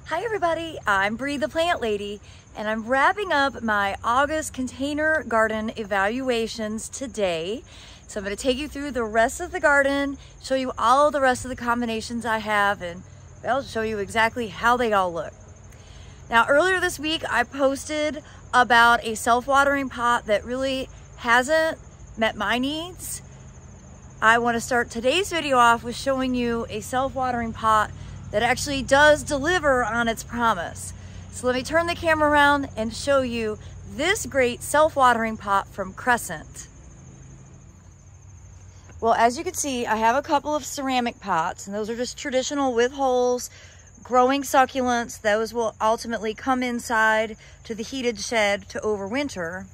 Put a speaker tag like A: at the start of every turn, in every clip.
A: Hi everybody, I'm Bree the Plant Lady, and I'm wrapping up my August container garden evaluations today. So I'm going to take you through the rest of the garden, show you all the rest of the combinations I have, and I'll show you exactly how they all look. Now earlier this week I posted about a self-watering pot that really hasn't met my needs. I want to start today's video off with showing you a self-watering pot that actually does deliver on its promise. So let me turn the camera around and show you this great self-watering pot from Crescent. Well, as you can see, I have a couple of ceramic pots, and those are just traditional with holes, growing succulents. Those will ultimately come inside to the heated shed to overwinter.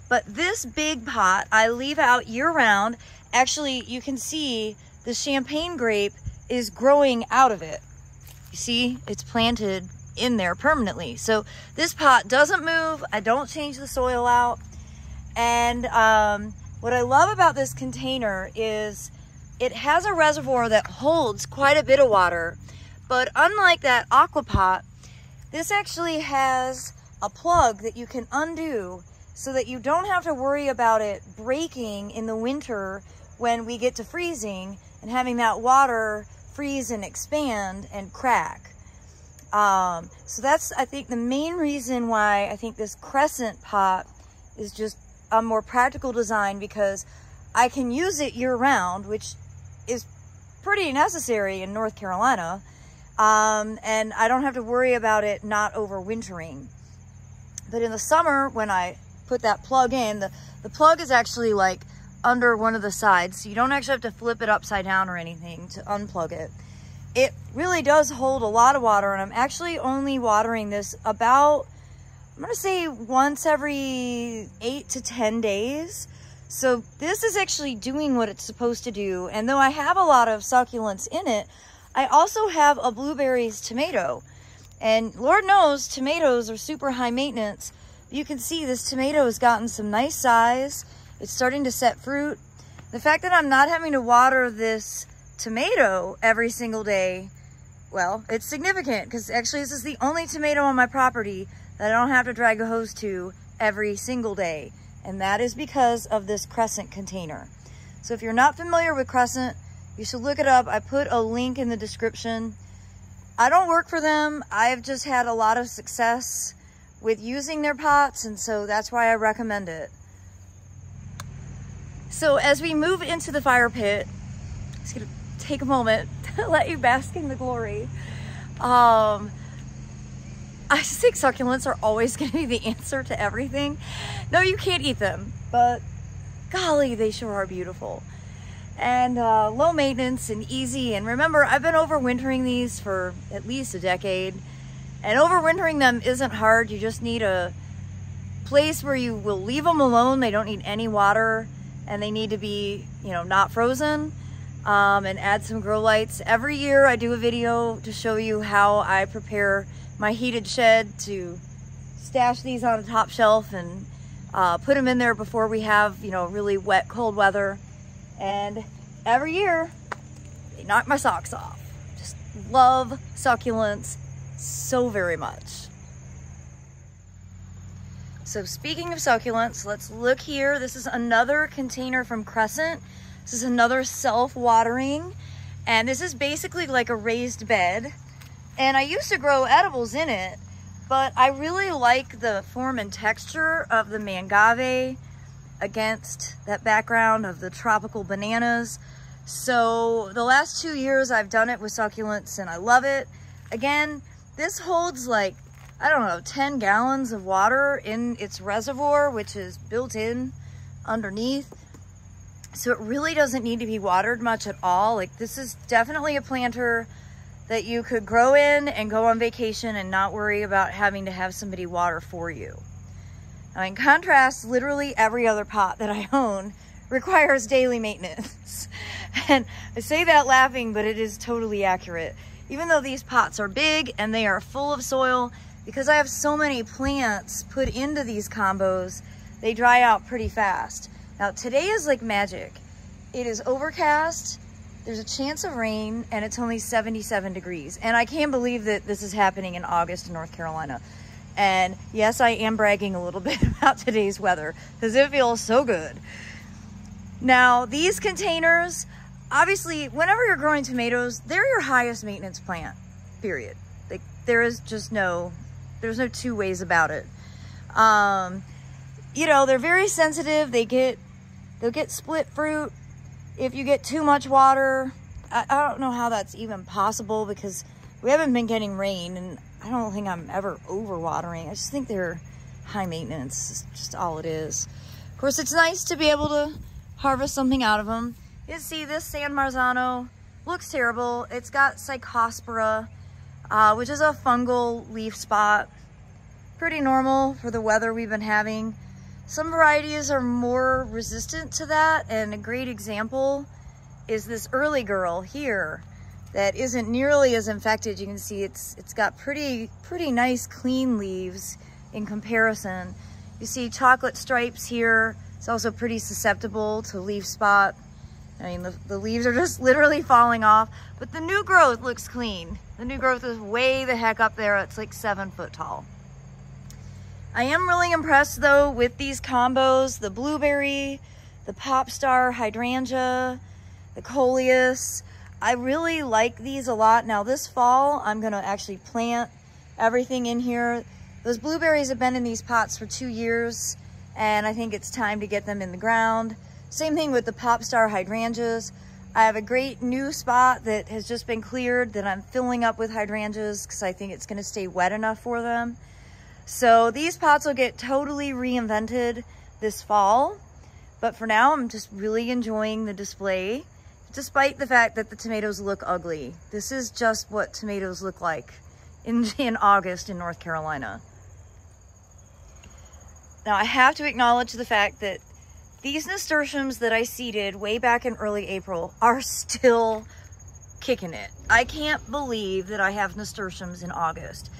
A: But this big pot I leave out year-round. Actually, you can see the champagne grape is growing out of it. You see, it's planted in there permanently. So this pot doesn't move. I don't change the soil out. And what I love about this container is it has a reservoir that holds quite a bit of water. But unlike that aqua pot, this actually has a plug that you can undo so that you don't have to worry about it breaking in the winter when we get to freezing and having that water freeze and expand and crack. So that's, I think, the main reason why I think this Crescent pot is just a more practical design, because I can use it year-round, which is pretty necessary in North Carolina, and I don't have to worry about it not overwintering. But in the summer, when I put that plug in, the plug is actually like under one of the sides, so you don't actually have to flip it upside down or anything to unplug it. It really does hold a lot of water, and I'm actually only watering this about, I'm gonna say, once every 8 to 10 days. So this is actually doing what it's supposed to do. And though I have a lot of succulents in it, I also have a blueberries tomato. And Lord knows tomatoes are super high maintenance. You can see this tomato has gotten some nice size. It's starting to set fruit. The fact that I'm not having to water this tomato every single day, well, it's significant, because actually this is the only tomato on my property that I don't have to drag a hose to every single day. And that is because of this Crescent container. So if you're not familiar with Crescent, you should look it up. I put a link in the description. I don't work for them. I've just had a lot of success with using their pots, and so that's why I recommend it. So as we move into the fire pit, I'm just gonna take a moment to let you bask in the glory. I just think succulents are always gonna be the answer to everything. No, you can't eat them, but golly, they sure are beautiful. And low maintenance and easy. And remember, I've been overwintering these for at least a decade. And overwintering them isn't hard. You just need a place where you will leave them alone. They don't need any water, and they need to be, you know, not frozen. And add some grow lights. Every year I do a video to show you how I prepare my heated shed to stash these on a top shelf and put them in there before we have, you know, really wet, cold weather. And every year they knock my socks off. Just love succulents so very much. So speaking of succulents, let's look here. This is another container from Crescent. This is another self-watering, and this is basically like a raised bed. And I used to grow edibles in it, but I really like the form and texture of the mangave against that background of the tropical bananas. So the last 2 years I've done it with succulents, and I love it. Again, this holds like, I don't know, 10 gallons of water in its reservoir, which is built in underneath. So it really doesn't need to be watered much at all. Like, this is definitely a planter that you could grow in and go on vacation and not worry about having to have somebody water for you. Now, in contrast, literally every other pot that I own requires daily maintenance. And I say that laughing, but it is totally accurate. Even though these pots are big and they are full of soil, because I have so many plants put into these combos, they dry out pretty fast. Now today is like magic. It is overcast there's a chance of rain and it's only 77 degrees. And I can't believe that this is happening in August in North Carolina. And yes, I am bragging a little bit about today's weather because it feels so good. Now, these containers, obviously, whenever you're growing tomatoes, they're your highest maintenance plant, period. Like, there's no two ways about it. You know, they're very sensitive. They'll get split fruit if you get too much water. I don't know how that's even possible because we haven't been getting rain, and I don't think I'm ever overwatering. I just think they're high maintenance. It's just all it is. Of course, it's nice to be able to harvest something out of them. You see, this San Marzano looks terrible. It's got Psychospora, which is a fungal leaf spot. Pretty normal for the weather we've been having. Some varieties are more resistant to that, and a great example is this early girl here that isn't nearly as infected. You can see it's got pretty nice clean leaves in comparison. You see chocolate stripes here. It's also pretty susceptible to leaf spot. I mean, the leaves are just literally falling off, but the new growth looks clean. The new growth is way the heck up there. It's like 7 foot tall. I am really impressed though with these combos, the blueberry, the Popstar hydrangea, the coleus. I really like these a lot. Now this fall, I'm gonna actually plant everything in here. Those blueberries have been in these pots for 2 years, and I think it's time to get them in the ground. Same thing with the Popstar hydrangeas. I have a great new spot that has just been cleared that I'm filling up with hydrangeas because I think it's gonna stay wet enough for them. So these pots will get totally reinvented this fall. But for now, I'm just really enjoying the display, despite the fact that the tomatoes look ugly. This is just what tomatoes look like in August in North Carolina. Now I have to acknowledge the fact that these nasturtiums that I seeded way back in early April are still kicking it. I can't believe that I have nasturtiums in August.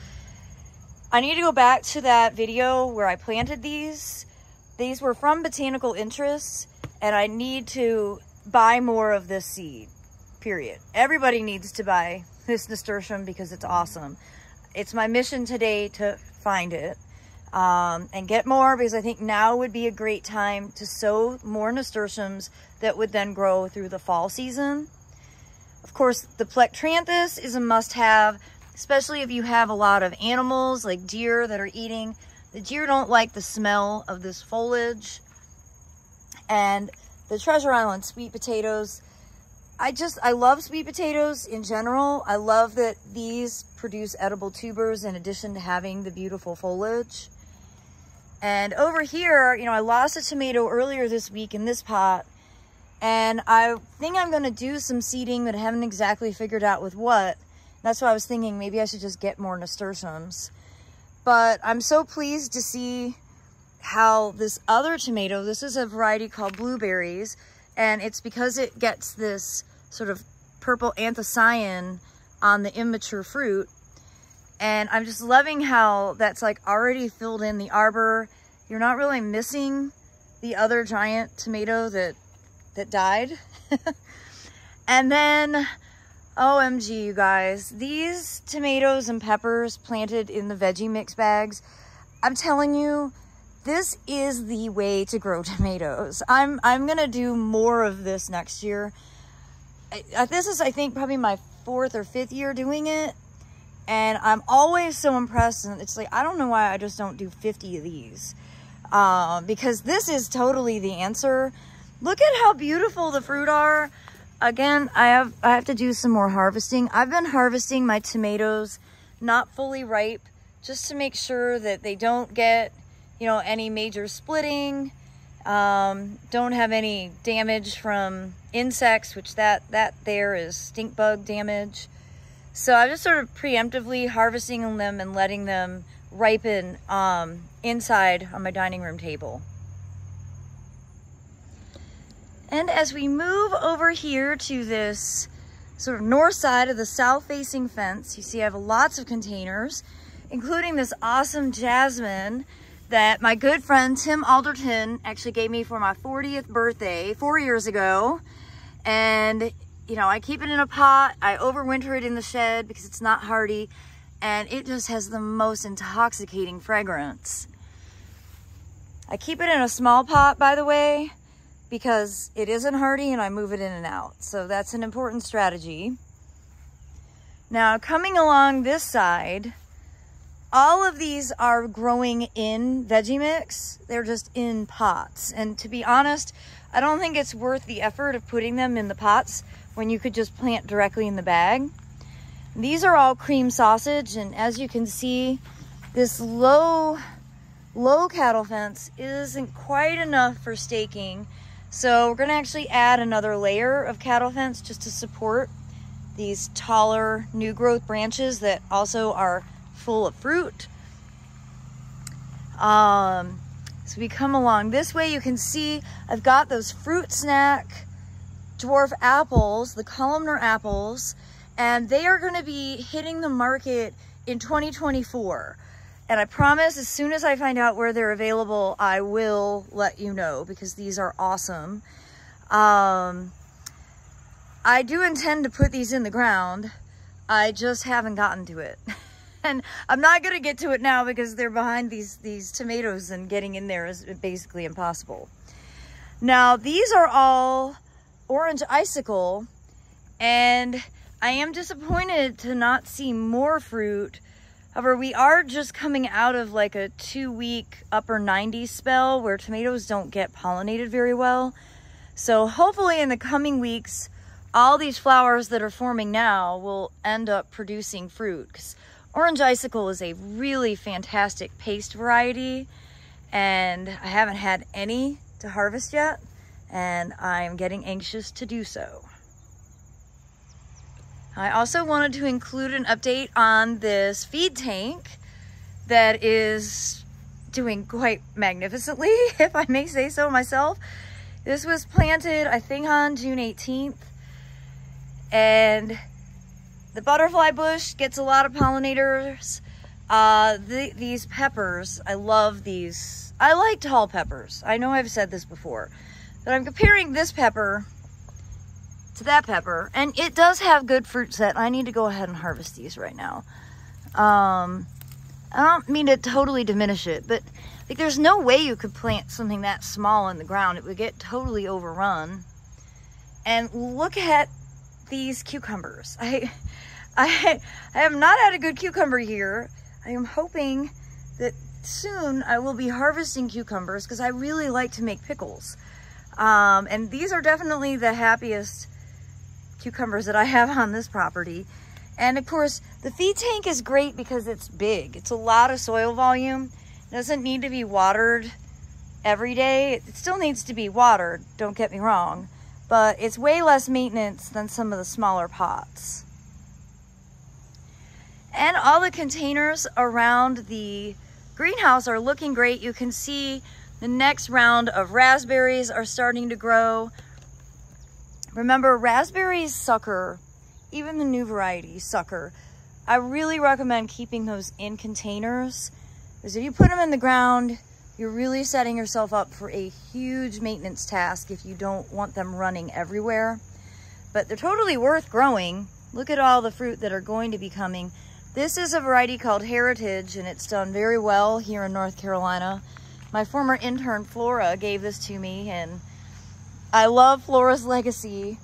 A: I need to go back to that video where I planted these. These were from Botanical Interests, and I need to buy more of this seed, period. Everybody needs to buy this nasturtium because it's awesome. It's my mission today to find it and get more, because I think now would be a great time to sow more nasturtiums that would then grow through the fall season. Of course, the Plectranthus is a must-have, especially if you have a lot of animals like deer that are eating. The deer don't like the smell of this foliage. And the Treasure Island sweet potatoes, I love sweet potatoes in general. I love that these produce edible tubers in addition to having the beautiful foliage. And over here, you know, I lost a tomato earlier this week in this pot, and I think I'm gonna do some seeding, but I haven't exactly figured out with what. That's why I was thinking maybe I should just get more nasturtiums. But I'm so pleased to see how this other tomato, this is a variety called Blueberries, and it's because it gets this sort of purple anthocyan on the immature fruit. And I'm just loving how that's like already filled in the arbor. You're not really missing the other giant tomato that died. And then, OMG, you guys, these tomatoes and peppers planted in the veggie mix bags, I'm telling you, this is the way to grow tomatoes. I'm gonna do more of this next year. This is, I think, probably my 4th or 5th year doing it, and I'm always so impressed. And it's like, I don't know why I just don't do 50 of these, because this is totally the answer. Look at how beautiful the fruit are. Again, I have to do some more harvesting. I've been harvesting my tomatoes not fully ripe, just to make sure that they don't get, you know, any major splitting, don't have any damage from insects, which that there is stink bug damage. So I'm just sort of preemptively harvesting them and letting them ripen inside on my dining room table. And as we move over here to this sort of north side of the south-facing fence, you see I have lots of containers, including this awesome jasmine that my good friend Tim Alderton actually gave me for my 40th birthday 4 years ago. And you know, I keep it in a pot. I overwinter it in the shed because it's not hardy, and it just has the most intoxicating fragrance. I keep it in a small pot, by the way, because it isn't hardy and I move it in and out. So that's an important strategy. Now, coming along this side, all of these are growing in veggie mix. They're just in pots. And to be honest, I don't think it's worth the effort of putting them in the pots when you could just plant directly in the bag. These are all cream sausage, and as you can see, this low cattle fence isn't quite enough for staking. So we're gonna actually add another layer of cattle fence just to support these taller new growth branches that also are full of fruit. So we come along this way, you can see I've got those fruit snack dwarf apples, the columnar apples, and they are going to be hitting the market in 2024. And I promise as soon as I find out where they're available, I will let you know, because these are awesome. I do intend to put these in the ground. I just haven't gotten to it. And I'm not going to get to it now because they're behind these tomatoes, and getting in there is basically impossible. Now, these are all orange icicle, and I am disappointed to not see more fruit. However, we are just coming out of like a 2-week upper 90s spell where tomatoes don't get pollinated very well. So hopefully in the coming weeks, all these flowers that are forming now will end up producing fruit. 'Cause orange icicle is a really fantastic paste variety, and I haven't had any to harvest yet, and I'm getting anxious to do so. I also wanted to include an update on this feed tank that is doing quite magnificently, if I may say so myself. This was planted, I think, on June 18th, and the butterfly bush gets a lot of pollinators. These peppers, I love these. I like tall peppers. I know I've said this before, but I'm comparing this pepper to that pepper, and it does have good fruit set. I need to go ahead and harvest these right now. I don't mean to totally diminish it, but like, there's no way you could plant something that small in the ground. It would get totally overrun. And look at these cucumbers. I have not had a good cucumber year. I am hoping that soon I will be harvesting cucumbers because I really like to make pickles. And these are definitely the happiest cucumbers that I have on this property. And of course, the feed tank is great because it's big. It's a lot of soil volume. It doesn't need to be watered every day. It still needs to be watered, don't get me wrong, but it's way less maintenance than some of the smaller pots. And all the containers around the greenhouse are looking great. You can see the next round of raspberries are starting to grow. Remember, raspberries sucker, even the new varieties sucker. I really recommend keeping those in containers, because if you put them in the ground, you're really setting yourself up for a huge maintenance task if you don't want them running everywhere. But they're totally worth growing. Look at all the fruit that are going to be coming. This is a variety called Heritage, and it's done very well here in North Carolina. My former intern, Flora, gave this to me, and I love Flora's legacy.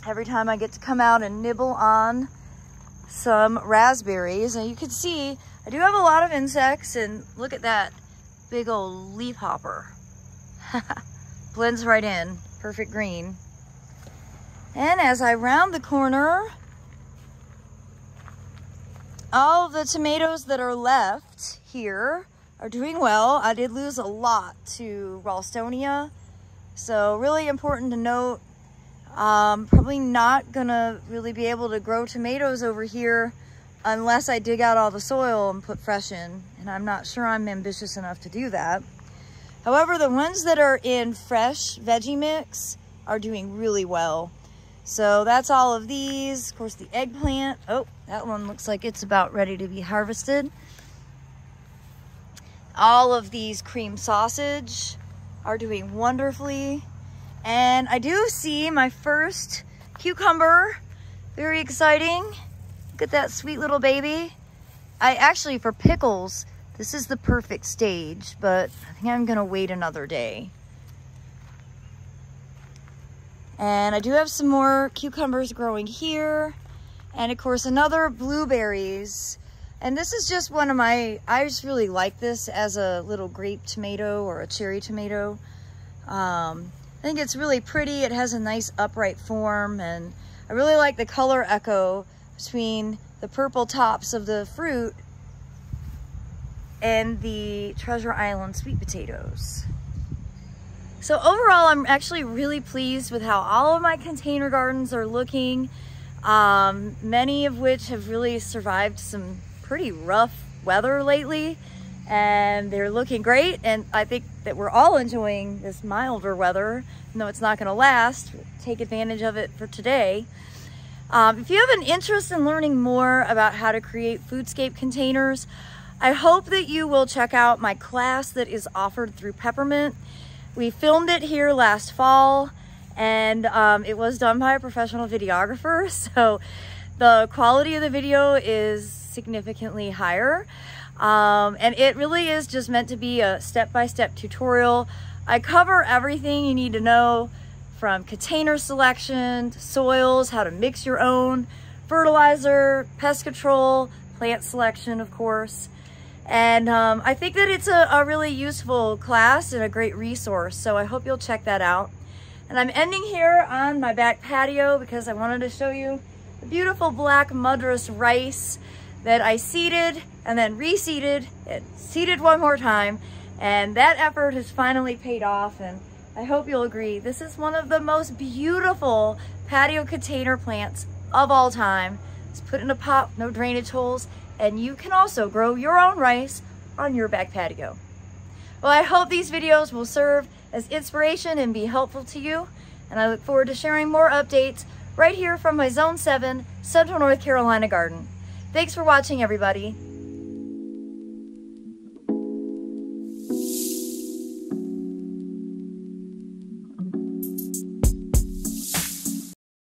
A: Every time I get to come out and nibble on some raspberries, and you can see I do have a lot of insects, and look at that big old leaf hopper. Blends right in, perfect green. And as I round the corner, all of the tomatoes that are left here are doing well. I did lose a lot to Ralstonia, so really important to note. Probably not gonna really be able to grow tomatoes over here unless I dig out all the soil and put fresh in, and I'm not sure I'm ambitious enough to do that. However, the ones that are in fresh veggie mix are doing really well. So that's all of these. Of course, the eggplant. Oh, that one looks like it's about ready to be harvested. All of these cream sausage are doing wonderfully. And I do see my first cucumber, very exciting. Look at that sweet little baby. I actually, for pickles, this is the perfect stage, but I think I'm gonna wait another day. And I do have some more cucumbers growing here. And of course, another blueberries. And this is just one of my, I just really like this as a little grape tomato or a cherry tomato. I think it's really pretty. It has a nice upright form, and I really like the color echo between the purple tops of the fruit and the Treasure Island sweet potatoes. So overall, I'm actually really pleased with how all of my container gardens are looking. Many of which have really survived some pretty rough weather lately, and they're looking great. And I think that we're all enjoying this milder weather, even though it's not going to last. Take advantage of it for today. If you have an interest in learning more about how to create foodscape containers, I hope that you will check out my class that is offered through Peppermint. We filmed it here last fall, and it was done by a professional videographer, so the quality of the video is significantly higher. And it really is just meant to be a step-by-step tutorial. I cover everything you need to know, from container selection to soils, how to mix your own, fertilizer, pest control, plant selection, of course. And I think that it's a really useful class and a great resource, so I hope you'll check that out. And I'm ending here on my back patio because I wanted to show you the beautiful black mudras rice that I seeded and then reseeded and seeded one more time. And that effort has finally paid off, and I hope you'll agree. This is one of the most beautiful patio container plants of all time. It's put in a pot, no drainage holes, and you can also grow your own rice on your back patio. Well, I hope these videos will serve as inspiration and be helpful to you, and I look forward to sharing more updates right here from my Zone 7 Central North Carolina garden. Thanks for watching, everybody.